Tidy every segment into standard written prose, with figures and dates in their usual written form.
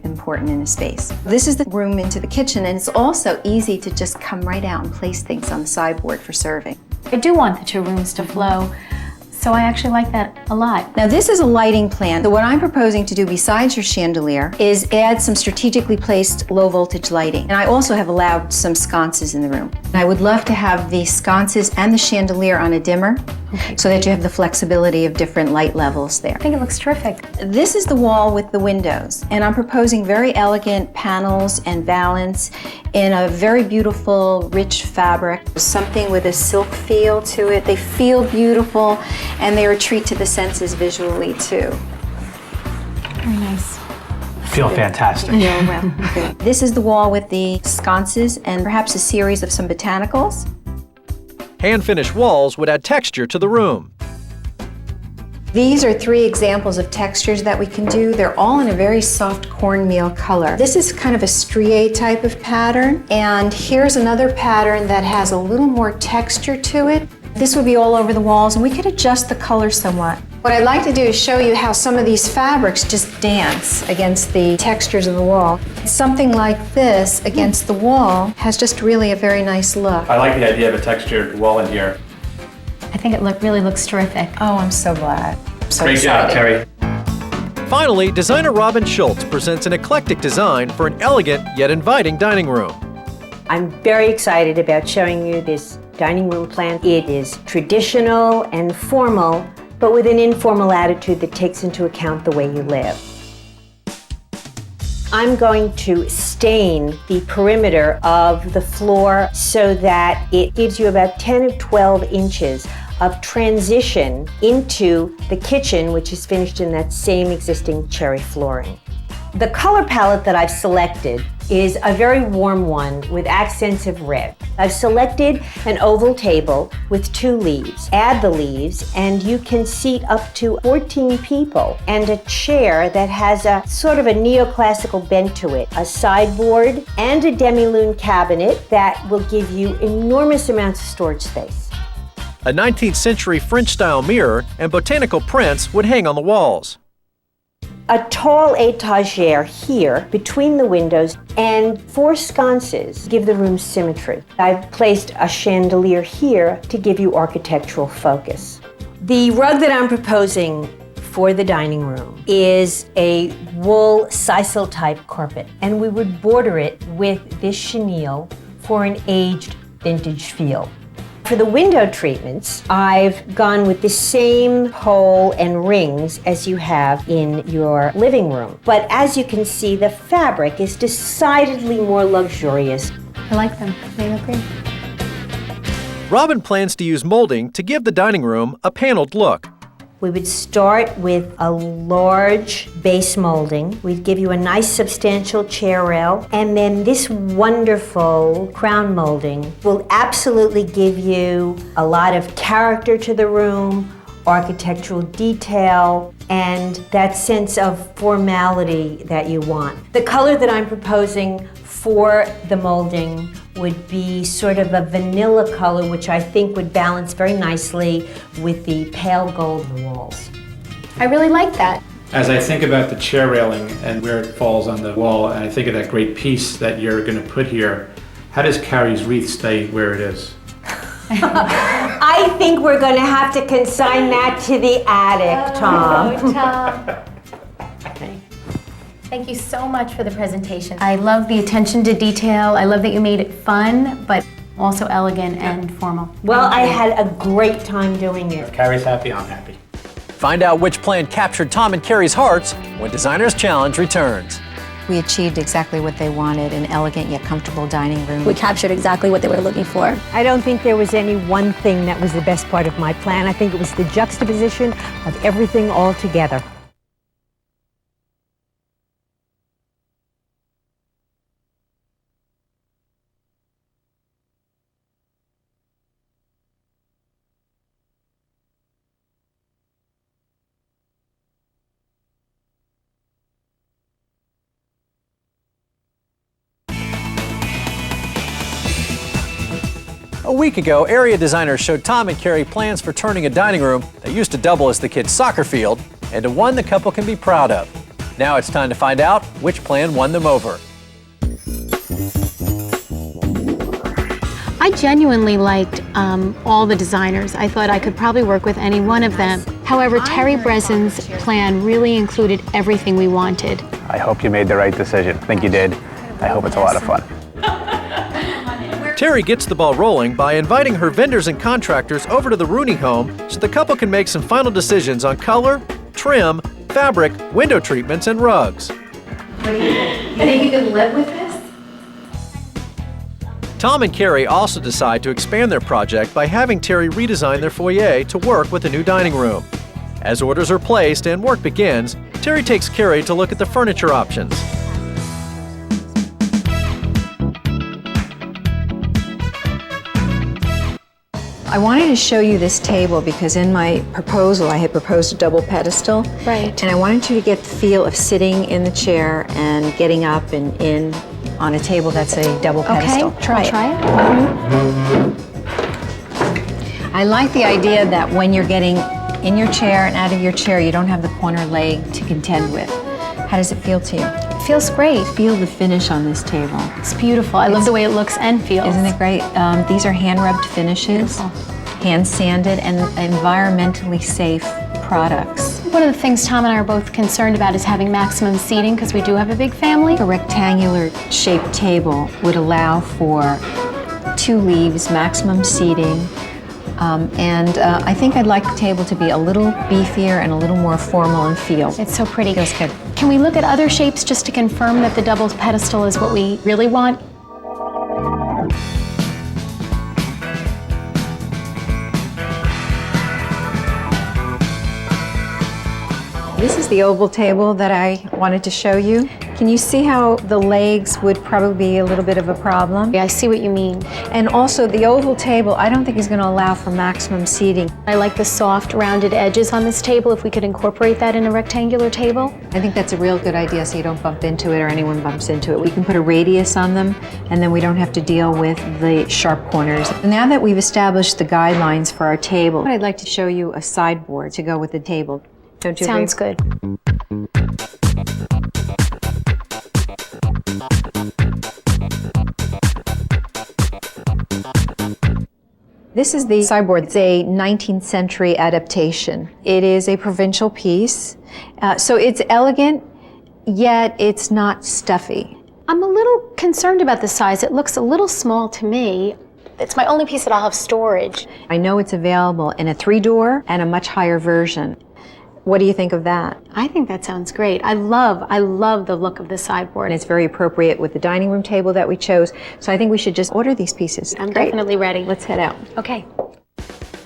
important in a space. This is the room into the kitchen, and it's also easy to just come right out and place things on the sideboard for serving. I do want the two rooms to flow, so I actually like that a lot. Now this is a lighting plan. So what I'm proposing to do besides your chandelier is add some strategically placed low voltage lighting. And I also have allowed some sconces in the room. And I would love to have the sconces and the chandelier on a dimmer, so that you have the flexibility of different light levels there. I think it looks terrific. This is the wall with the windows, and I'm proposing very elegant panels and valance in a very beautiful, rich fabric. Something with a silk feel to it. They feel beautiful, and they're a treat to the senses visually, too. Very nice. Feel fantastic. Yeah, well, this is the wall with the sconces and perhaps a series of some botanicals. Hand-finished walls would add texture to the room. These are 3 examples of textures that we can do. They're all in a very soft cornmeal color. This is kind of a strié type of pattern, and here's another pattern that has a little more texture to it. This would be all over the walls, and we could adjust the color somewhat. What I'd like to do is show you how some of these fabrics just dance against the textures of the wall. Something like this against the wall has just really a very nice look. I like the idea of a textured wall in here. I think it really looks terrific. Oh, I'm so glad. I'm so Great job, excited. Terry. Finally, designer Robin Schultz presents an eclectic design for an elegant yet inviting dining room. I'm very excited about showing you this dining room plan. It is traditional and formal, but with an informal attitude that takes into account the way you live. I'm going to stain the perimeter of the floor so that it gives you about 10 or 12 inches of transition into the kitchen, which is finished in that same existing cherry flooring. The color palette that I've selected is a very warm one with accents of red. I've selected an oval table with 2 leaves. Add the leaves and you can seat up to 14 people, and a chair that has a sort of a neoclassical bent to it, a sideboard and a demi-lune cabinet that will give you enormous amounts of storage space. A 19th century French-style mirror and botanical prints would hang on the walls. A tall étagère here between the windows and 4 sconces give the room symmetry. I've placed a chandelier here to give you architectural focus. The rug that I'm proposing for the dining room is a wool sisal type carpet, and we would border it with this chenille for an aged vintage feel. For the window treatments, I've gone with the same pole and rings as you have in your living room. But as you can see, the fabric is decidedly more luxurious. I like them. They look great. Robin plans to use molding to give the dining room a paneled look. We would start with a large base molding. We'd give you a nice substantial chair rail, and then this wonderful crown molding will absolutely give you a lot of character to the room, architectural detail, and that sense of formality that you want. The color that I'm proposing for the molding would be sort of a vanilla color, which I think would balance very nicely with the pale gold in the walls. I really like that. As I think about the chair railing and where it falls on the wall, and I think of that great piece that you're going to put here, how does Carrie's wreath stay where it is? I think we're going to have to consign that to the attic, Tom. Oh, Tom. Okay. Thank you so much for the presentation. I love the attention to detail. I love that you made it fun, but also elegant and formal. Well, I had a great time doing it. If Carrie's happy, I'm happy. Find out which plan captured Tom and Carrie's hearts when Designer's Challenge returns. We achieved exactly what they wanted, an elegant yet comfortable dining room. We captured exactly what they were looking for. I don't think there was any one thing that was the best part of my plan. I think it was the juxtaposition of everything all together. A week ago, area designers showed Tom and Carrie plans for turning a dining room that used to double as the kids' soccer field into one the couple can be proud of. Now it's time to find out which plan won them over. I genuinely liked all the designers. I thought I could probably work with any one of them. However, Tere Bresin's plan really included everything we wanted. I hope you made the right decision. I think you did. I hope it's a lot of fun. Tere gets the ball rolling by inviting her vendors and contractors over to the Rooney home so the couple can make some final decisions on color, trim, fabric, window treatments, and rugs. You think you could live with this? Tom and Carrie also decide to expand their project by having Tere redesign their foyer to work with the new dining room. As orders are placed and work begins, Tere takes Carrie to look at the furniture options. I wanted to show you this table because in my proposal I had proposed a double pedestal. Right. And I wanted you to get the feel of sitting in the chair and getting up and in on a table that's a double pedestal. Okay, I'll try it. I like the idea that when you're getting in your chair and out of your chair, you don't have the corner leg to contend with. How does it feel to you? It feels great. Feel the finish on this table. It's beautiful. I love the way it looks and feels. Isn't it great? These are hand-rubbed finishes, hand-sanded, and environmentally safe products. One of the things Tom and I are both concerned about is having maximum seating because we do have a big family. A rectangular shaped table would allow for 2 leaves, maximum seating, and I think I'd like the table to be a little beefier and a little more formal in feel. It's so pretty. Feels good. Can we look at other shapes just to confirm that the double pedestal is what we really want? This is the oval table that I wanted to show you. Can you see how the legs would probably be a little bit of a problem? Yeah, I see what you mean. And also the oval table, I don't think is going to allow for maximum seating. I like the soft, rounded edges on this table. If we could incorporate that in a rectangular table. I think that's a real good idea so you don't bump into it or anyone bumps into it. We can put a radius on them and then we don't have to deal with the sharp corners. Now that we've established the guidelines for our table, I'd like to show you a sideboard to go with the table. Don't you Sounds agree? good. This is the sideboard. It's a 19th century adaptation. It is a provincial piece, so it's elegant, yet it's not stuffy. I'm a little concerned about the size. It looks a little small to me. It's my only piece that I'll have storage. I know it's available in a 3-door and a much higher version. What do you think of that? I think that sounds great. I love the look of the sideboard. And it's very appropriate with the dining room table that we chose. So I think we should just order these pieces. I'm definitely ready. Let's head out. Okay.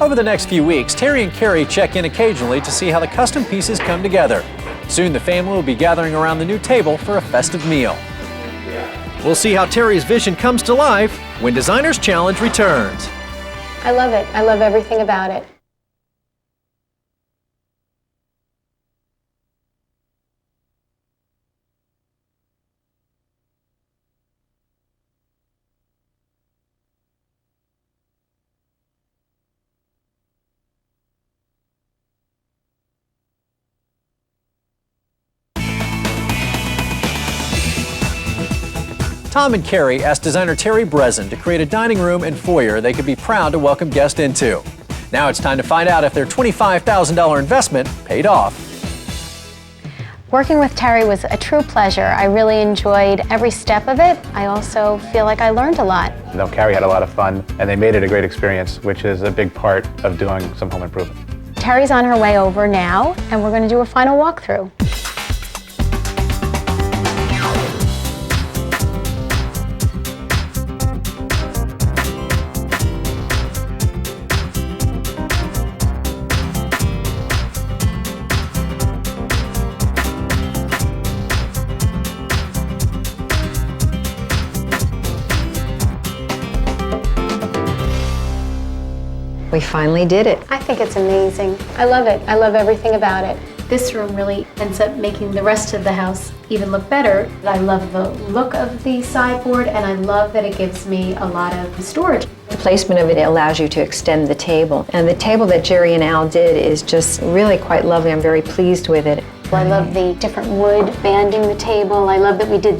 Over the next few weeks, Tere and Carrie check in occasionally to see how the custom pieces come together. Soon the family will be gathering around the new table for a festive meal. We'll see how Tere's vision comes to life when Designer's Challenge returns. I love it. I love everything about it. Tom and Carrie asked designer Tere Bresin to create a dining room and foyer they could be proud to welcome guests into. Now it's time to find out if their $25,000 investment paid off. Working with Tere was a true pleasure. I really enjoyed every step of it. I also feel like I learned a lot. You know, Carrie had a lot of fun, and they made it a great experience, which is a big part of doing some home improvement. Tere's on her way over now, and we're going to do a final walkthrough. We finally did it. I think it's amazing. I love it. I love everything about it. This room really ends up making the rest of the house even look better. I love the look of the sideboard, and I love that it gives me a lot of storage. The placement of it allows you to extend the table. And the table that Jerry and Al did is just really quite lovely. I'm very pleased with it. I love the different wood banding the table. I love that we did